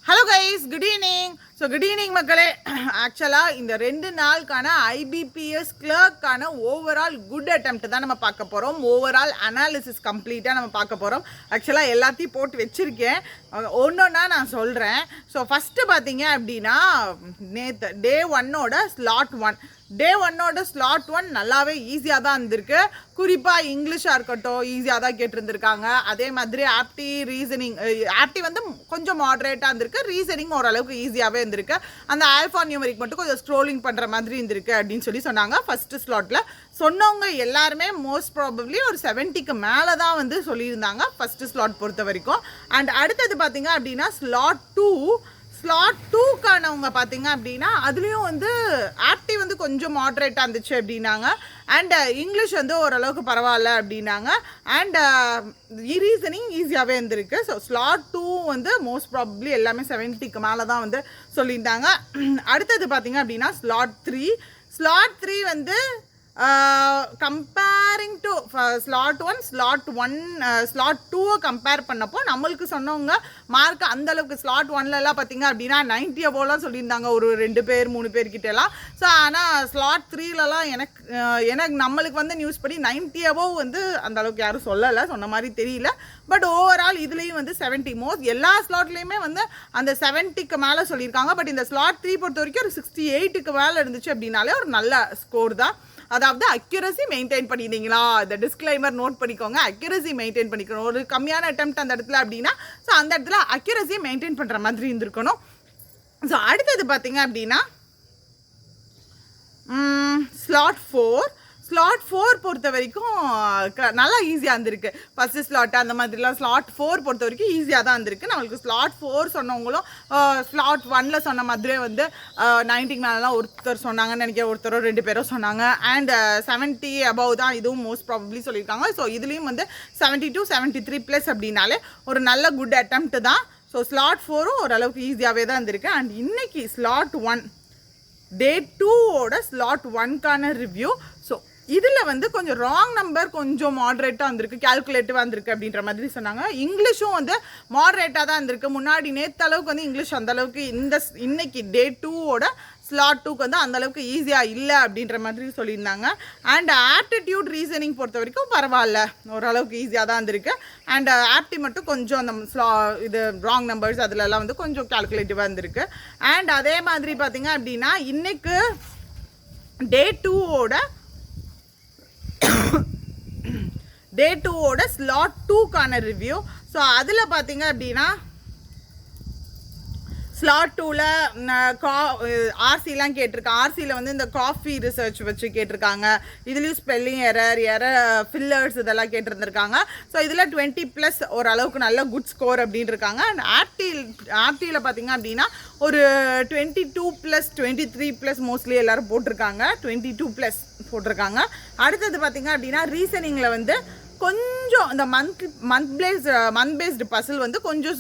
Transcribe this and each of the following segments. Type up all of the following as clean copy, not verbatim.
Hello guys, good evening. So good evening மக்களே. Actually இந்த 2 நாளுக்கான IBPS Clerk-கான overall good attempt தான் நம்ம பார்க்க போறோம். Overall analysis complete-ஆ நம்ம பார்க்க போறோம். Actually எல்லாத்தையும் போட்டு வெச்சிருக்கேன். ஒவ்வொண்ணா நான் சொல்றேன். So first பாத்தீங்க அப்படினா day 1 ஓட slot 1 Day 1 ஓட slot 1 நல்லாவே ஈஸியா தான் இருந்திருக்கு. குறிப்பா இங்கிலீஷா இருக்கட்டும் ஈஸியா தான் கேட்டிருந்திருக்காங்க. அதே மாதிரி ஆப்டி ரீசனிங் ஆப்டி வந்து கொஞ்சம் மாடரேட்டா இருந்திருக்கு. ரீசனிங் ஓரளவுக்கு ஈஸியாவே இருந்திருக்கு. அந்த ஆல்ஃபா நியூமரிக் மட்டும் கொஞ்சம் ஸ்க்ரோலிங் பண்ற மாதிரி இருந்திருக்கு அப்படின்னு சொல்லி சொன்னாங்க. ஃபர்ஸ்ட் ஸ்லாட்ல சொன்னவங்க எல்லாருமே மோஸ்ட் ப்ராபப்லி ஒரு 70க்கு மேல தான் வந்து சொல்லியிருந்தாங்க ஃபர்ஸ்ட் ஸ்லாட் பொறுத்த வரைக்கும். அண்ட் அடுத்தது பாத்தீங்க அப்படின்னா ஸ்லாட் 2க்கானவங்க பார்த்தீங்க அப்படின்னா அதுலேயும் வந்து ஆப்டி வந்து கொஞ்சம் மாட்ரேட்டாக இருந்துச்சு அப்படின்னாங்க. அண்ட் இங்கிலீஷ் வந்து ஓரளவுக்கு பரவாயில்ல அப்படின்னாங்க. அண்ட் ரீசனிங் ஈஸியாகவே இருந்திருக்கு. ஸோ ஸ்லாட் 2 வந்து மோஸ்ட் ப்ராபப்ளி எல்லாமே 70க்கு மேலே தான் வந்து சொல்லியிருந்தாங்க. அடுத்தது பார்த்தீங்க அப்படின்னா ஸ்லாட் 3 வந்து comparing to slot 1 slot 2 compare பண்ணப்போ நம்மளுக்கு சொன்னவங்க மார்க் அந்த அளவுக்கு ஸ்லாட் 1லலாம் பார்த்தீங்க அப்படின்னா 90 அபோலாம் சொல்லியிருந்தாங்க ஒரு 2 பேர் 3 பேர்கிட்டலாம். ஸோ ஆனால் ஸ்லாட் 3லலாம் எனக்கு நம்மளுக்கு வந்து நியூஸ் படி 90 அபோவ் வந்து அந்த அளவுக்கு யாரும் சொல்லலை, சொன்ன மாதிரி தெரியல. பட் ஓவரால் இதுலேயும் வந்து 70 மோஸ்ட் எல்லா ஸ்லாட்லேயுமே வந்து அந்த 70க்கு மேலே சொல்லியிருக்காங்க. பட் இந்த ஸ்லாட் 3 பொறுத்த வரைக்கும் ஒரு 68க்கு மேலே இருந்துச்சு அப்படின்னாலே ஒரு நல்ல ஸ்கோர் தான். அதாவது அக்யூரசி மெயின்டைன் பண்ணிட்டீங்களா, இந்த டிஸ்க்ளைமர் நோட் பண்ணிக்கோங்க. அக்யூரசி மெயின்டைன் பண்ணிக்கணும். ஒரு கம்மியான அட்டெம்ப்ட் அந்த இடத்துல அப்படின்னா ஸோ அந்த இடத்துல அக்யூரசியை மெயின்டைன் பண்ணுற மாதிரி இருந்திருக்கணும். ஸோ அடுத்தது பார்த்தீங்க அப்படின்னா ஸ்லாட் 4 பொறுத்த வரைக்கும் நல்லா ஈஸியாக இருந்திருக்கு. ஃபஸ்ட்டு ஸ்லாட் அந்த மாதிரிலாம் ஸ்லாட் 4 பொறுத்த வரைக்கும் ஈஸியாக தான் இருந்திருக்கு. நம்மளுக்கு ஸ்லாட் 4 சொன்னவங்களும் ஸ்லாட் 1ல் சொன்ன மாதிரியே வந்து 90க்கு மேலாம் ஒருத்தர் சொன்னாங்கன்னு நினைக்கிறேன், ஒருத்தரோ 2 பேரோ சொன்னாங்க. அண்ட் 70 அபவ் தான் இதுவும் மோஸ்ட் ப்ராபப்ளி சொல்லியிருக்காங்க. ஸோ இதுலேயும் வந்து 72 73 ப்ளஸ் அப்படின்னாலே ஒரு நல்ல குட் அட்டெம்ப்ட் தான். ஸோ ஸ்லாட் 4ம் ஓரளவுக்கு ஈஸியாகவே தான் இருந்திருக்கு. அண்ட் இன்னைக்கு ஸ்லாட் 1 Day 2ஓட ஸ்லாட் 1க்கான ரிவ்யூ. ஸோ இதில் வந்து கொஞ்சம் ராங் நம்பர் கொஞ்சம் மாடரேட்டாக இருந்திருக்கு, கேல்குலேட்டிவாக இருந்திருக்கு அப்படின்ற மாதிரி சொன்னாங்க. இங்கிலீஷும் வந்து மாடரேட்டாக தான் இருந்திருக்கு. முன்னாடி நேற்று அளவுக்கு வந்து இங்கிலீஷ் அந்தளவுக்கு இன்னைக்கு Day 2ஓட ஸ்லாட் 2க்கு வந்து அந்தளவுக்கு ஈஸியாக இல்லை அப்படின்ற மாதிரி சொல்லியிருந்தாங்க. அண்ட் ஆப்டிடியூட் ரீசனிங் பொறுத்த வரைக்கும் பரவாயில்ல, ஓரளவுக்கு ஈஸியாக தான் இருந்திருக்கு. அண்ட் ஆப்டி மட்டும் கொஞ்சம் அந்த இது ராங் நம்பர்ஸ் அதிலெல்லாம் வந்து கொஞ்சம் கேல்குலேட்டிவாக இருந்திருக்கு. அண்ட் அதே மாதிரி பார்த்தீங்க அப்படின்னா இன்னைக்கு Day 2ஓட ஸ்லாட் 2க்கான ரிவ்யூ. ஸோ அதில் பார்த்தீங்க அப்படின்னா ஸ்லாட் 2ல் ஆர்சிலாம் கேட்டிருக்காங்க. ஆர்சியில் வந்து இந்த காஃபி ரிசர்ச் வச்சு கேட்டிருக்காங்க. இதுலேயும் ஸ்பெல்லிங் எரர் ஃபில்லர்ஸ் இதெல்லாம் கேட்டிருந்துருக்காங்க. ஸோ இதில் 20+ ஓரளவுக்கு நல்ல குட் ஸ்கோர் அப்படின்னு இருக்காங்க. அண்ட் ஆப்டியில் பார்த்தீங்க அப்படின்னா ஒரு 22+ 23+ மோஸ்ட்லி எல்லோரும் போட்டிருக்காங்க. 22+ போட்டிருக்காங்க. அடுத்தது பார்த்தீங்க அப்படின்னா ரீசனிங்கில் வந்து கொஞ்சம் இந்த மந்த் பேஸ்டு பசில் வந்து கொஞ்சம்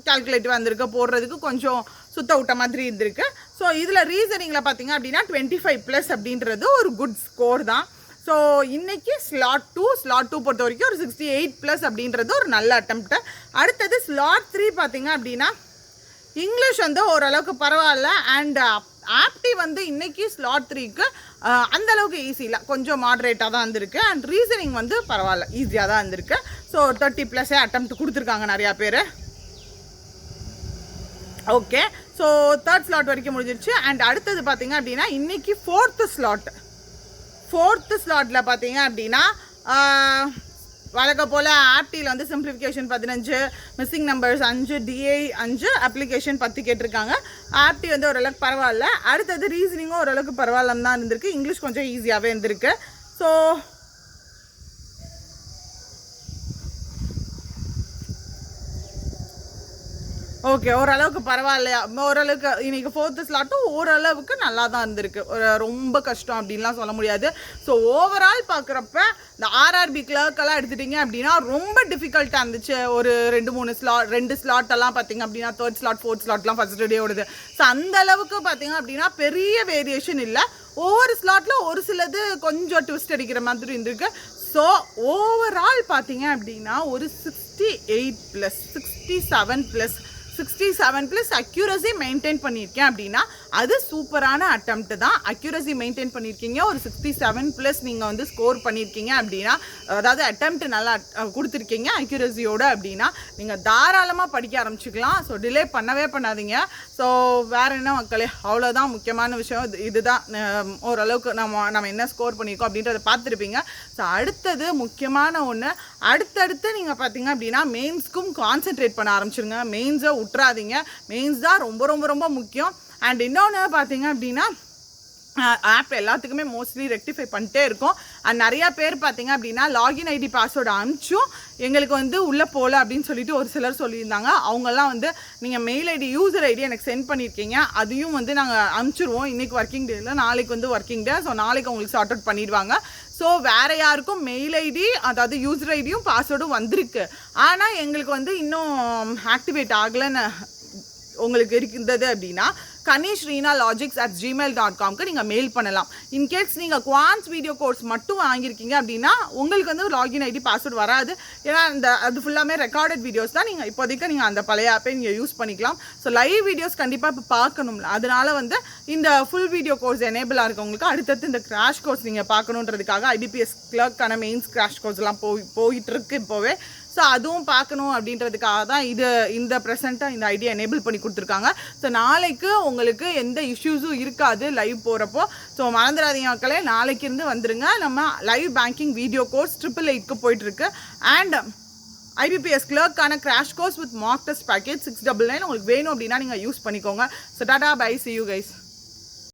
கால்குலேட்டிவாக இருந்திருக்கு, போடுறதுக்கு கொஞ்சம் சுத்த விட்ட மாதிரி இருந்திருக்கு. ஸோ இதில் ரீசனிங்கில் பார்த்தீங்க அப்படின்னா 25+ அப்படின்றது ஒரு குட் ஸ்கோர் தான். ஸோ இன்னைக்கு ஸ்லாட் 2 பொறுத்த வரைக்கும் ஒரு 68+ அப்படின்றது ஒரு நல்ல அட்டெம்ப்ட். அடுத்தது ஸ்லாட் 3 பார்த்தீங்க அப்படின்னா இங்கிலீஷ் வந்து ஓரளவுக்கு பரவாயில்ல. அண்ட் ஆப்டி வந்து இன்னைக்கு ஸ்லாட் 3க்கு அந்தளவுக்கு ஈஸி இல்லை, கொஞ்சம் மாடரேட்டாக தான் இருந்திருக்கு. அண்ட் ரீசனிங் வந்து பரவாயில்ல, ஈஸியாக தான் இருந்திருக்கு. ஸோ 30+ அட்டெம்ப்ட் கொடுத்துருக்காங்க நிறையா பேர். ஓகே, ஸோ 3rd ஸ்லாட் வரைக்கும் முடிஞ்சிருச்சு. அண்ட் அடுத்தது பார்த்தீங்க அப்படின்னா இன்னைக்கு 4th ஸ்லாட்டில் பார்த்தீங்க அப்படின்னா வழக்கம் போல் ஆப்டியில் வந்து simplification 15, missing numbers 5, DI 5, application 10 கேட்டிருக்காங்க. ஆப்டி வந்து ஓரளவுக்கு பரவாயில்ல. அடுத்தது ரீசனிங்கும் ஓரளவுக்கு பரவாயில்லன்னு தான் இருந்திருக்கு. இங்கிலீஷ் கொஞ்சம் ஈஸியாகவே இருந்திருக்கு. ஸோ ஓகே, ஓரளவுக்கு பரவாயில்லையா, ஓரளவுக்கு இன்னைக்கு 4th ஸ்லாட்டும் ஓரளவுக்கு நல்லா தான் இருந்திருக்கு. ரொம்ப கஷ்டம் அப்படின்லாம் சொல்ல முடியாது. ஸோ ஓவரால் பார்க்குறப்ப இந்த ஆர்ஆர்பி கிளர்க்கெல்லாம் எடுத்துட்டிங்க அப்படின்னா ரொம்ப டிஃபிகல்ட்டாக இருந்துச்சு. ஒரு 2 ஸ்லாட்டெல்லாம் பார்த்தீங்க அப்படின்னா 3rd slot 4th ஸ்லாட்லாம் first day ஓடுது. ஸோ அந்தளவுக்கு பார்த்தீங்க அப்படின்னா பெரிய வேரியேஷன் இல்லை. ஒவ்வொரு ஸ்லாட்டில் ஒரு சிலது கொஞ்சம் ட்விஸ்ட் அடிக்கிற மாதிரி இருந்திருக்கு. ஸோ ஓவரால் பார்த்தீங்க அப்படின்னா ஒரு 68+, 67+, 67 ப்ளஸ் அக்யூரசி மெயின்டைன் பண்ணியிருக்கேன் அப்படின்னா அது சூப்பரான அட்டெம்ப்ட் தான். அக்யூரசி மெயின்டைன் பண்ணியிருக்கீங்க, ஒரு 67 ப்ளஸ் நீங்கள் வந்து ஸ்கோர் பண்ணியிருக்கீங்க அப்படின்னா, அதாவது அட்டெம்ப்ட் நல்லா கொடுத்துருக்கீங்க அக்யூரசியோடு அப்படின்னா நீங்கள் தாராளமாக படிக்க ஆரம்பிச்சுக்கலாம். ஸோ டிலே பண்ணவே பண்ணாதீங்க. ஸோ வேறு என்ன மக்களே, அவ்வளோதான் முக்கியமான விஷயம். இதுதான் ஓரளவுக்கு நம்ம என்ன ஸ்கோர் பண்ணியிருக்கோம் அப்படின்றத பார்த்துருப்பீங்க. ஸோ அடுத்தது முக்கியமான ஒன்று, அடுத்தடுத்து நீங்கள் பார்த்தீங்க அப்படின்னா மெயின்ஸ்க்கும் கான்சென்ட்ரேட் பண்ண ஆரம்பிச்சிருங்க. மெயின்ஸை விட்றாதீங்க. மெயின்ஸ் தான் ரொம்ப ரொம்ப ரொம்ப முக்கியம். அண்ட் இன்னொன்று பார்த்தீங்க அப்படின்னா, ஆப் எல்லாத்துக்குமே மோஸ்ட்லி ரெக்டிஃபை பண்ணிட்டே இருக்கும். அண்ட் நிறையா பேர் பார்த்தீங்க அப்படின்னா லாகின் ஐடி பாஸ்வேர்டு அனுப்பிச்சும் எங்களுக்கு வந்து உள்ளே போகல அப்படின்னு சொல்லிட்டு ஒரு சிலர் சொல்லியிருந்தாங்க. அவங்கெல்லாம் வந்து நீங்கள் மெயில் ஐடி யூசர் ஐடி எனக்கு சென்ட் பண்ணியிருக்கீங்க, அதையும் வந்து நாங்கள் அனுப்பிச்சிருவோம். இன்றைக்கி ஒர்க்கிங் டே இல்லை, நாளைக்கு வந்து ஒர்க்கிங் டே. ஸோ நாளைக்கு உங்களுக்கு சார்ட் அவுட் பண்ணிடுவாங்க. ஸோ வேறு யாருக்கும் மெயில் ஐடி, அதாவது யூசர் ஐடியும் பாஸ்வேர்டும் வந்திருக்கு, ஆனால் எங்களுக்கு வந்து இன்னும் ஆக்டிவேட் ஆகலைன்னு உங்களுக்கு இருந்தது அப்படின்னா kaneeshreenalogics@gmail.com நீங்கள் மெயில் பண்ணலாம். இன்கேஸ் நீங்கள் குவான்ஸ் வீடியோ கோர்ஸ் மட்டும் வாங்கியிருக்கீங்க அப்படின்னா உங்களுக்கு வந்து லாகின் ஐடி பாஸ்வேர்டு வராது. ஏன்னா அது ஃபுல்லாமே ரெக்கார்டட் வீடியோஸ் தான். நீங்கள் இப்போதைக்கு நீங்கள் அந்த பழைய ஆப்பை நீங்கள் யூஸ் பண்ணிக்கலாம். ஸோ லைவ் வீடியோஸ் கண்டிப்பாக இப்போ பார்க்கணும்ல, அதனால வந்து இந்த ஃபுல் வீடியோ கோர்ஸ் எனேபிளாக இருக்கவங்களுக்கு அடுத்தடுத்து இந்த கிராஷ் கோர்ஸ் நீங்கள் பார்க்கணுன்றதுக்காக IBPS கிளர்க்கான மெயின்ஸ் கிராஷ் கோர்ஸ்லாம் போயிட்டுருக்கு இப்போவே. ஸோ அதுவும் பார்க்கணும் அப்படின்றதுக்காக தான் இந்த ப்ரெசென்ட்டாக இந்த ஐடியா எனேபிள் பண்ணி கொடுத்துருக்காங்க. ஸோ நாளைக்கு உங்களுக்கு எந்த இஷ்யூஸும் இருக்காது லைவ் போகிறப்போ. ஸோ மறந்துடாதீங்க மக்களே, நாளைக்கு இருந்து வந்துருங்க. நம்ம லைவ் பேங்கிங் வீடியோ கோர்ஸ் 888க்கு போயிட்டுருக்கு. அண்ட் IBPS கிளர்க்கான crash course with mock test package 699 உங்களுக்கு வேணும் அப்படின்னா நீங்கள் யூஸ் பண்ணிக்கோங்க. So tata bye, see you guys.